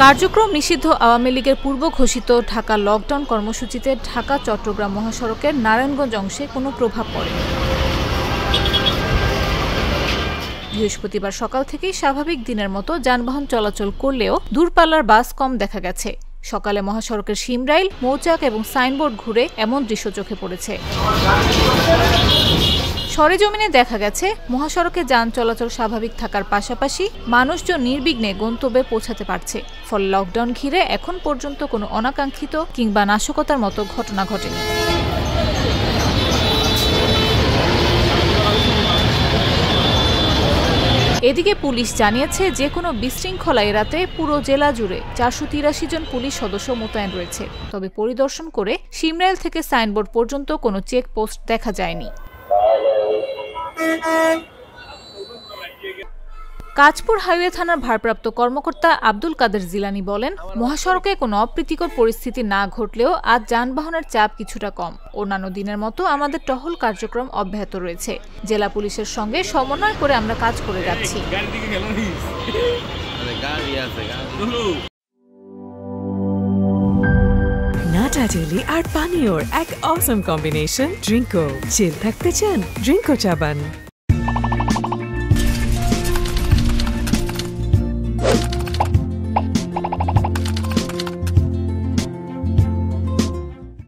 কার্যক্রম নিষিদ্ধ আওয়ামী লীগের পূর্ব ঘোষিত ঢাকা লকডাউন কর্মসূচিতে ঢাকা-চট্টগ্রাম মহাসড়কের নারায়ণগঞ্জ অংশে কোনো প্রভাব পড়েনি। বৃহস্পতিবার সকাল থেকেই স্বাভাবিক দিনের মতো যানবাহন চলাচল করলেও দূরপাল্লার বাস কম দেখা গেছে। সকালে মহাসড়কের শিমরাইল, মৌচাক এবং সাইনবোর্ড ঘুরে এমন দৃশ্য চোখে পড়েছে। সরেজমিনে দেখা গেছে মহাসড়কে যান চলাচল স্বাভাবিক থাকার পাশাপাশি মানুষজন নির্বিঘ্নে গন্তব্যে পৌঁছাতে পারছে। ফলে লকডাউন ঘিরে এখন পর্যন্ত কোনো অনাকাঙ্ক্ষিত কিংবা নাশকতার মতো ঘটনা ঘটেনি। এদিকে পুলিশ জানিয়েছে যে কোনো বিশৃঙ্খলা এড়াতে পুরো জেলা জুড়ে ৪৮৩ জন পুলিশ সদস্য মোতায়েন রয়েছে। তবে পরিদর্শন করে শিমরাইল থেকে সাইনবোর্ড পর্যন্ত কোনো চেকপোস্ট দেখা যায়নি। কাঁচপুর হাইওয়ে থানার ভারপ্রাপ্ত কর্মকর্তা আব্দুল কাদের জিলানী বলেন, মহাসড়কে কোনো অপ্রীতিকর পরিস্থিতি না ঘটলেও আজ যানবাহনের চাপ কিছুটা কম। অন্যান্য দিনের মতো আমাদের টহল কার্যক্রম অব্যাহত রয়েছে। জেলা পুলিশের সঙ্গে সমন্বয় করে আমরা কাজ করে যাচ্ছি। নাটা ডেইলি আর পানীয়র এক অসম কম্বিনেশন ড্রিঙ্কো। চিল থাকতে চান? ড্রিঙ্কো চাবান।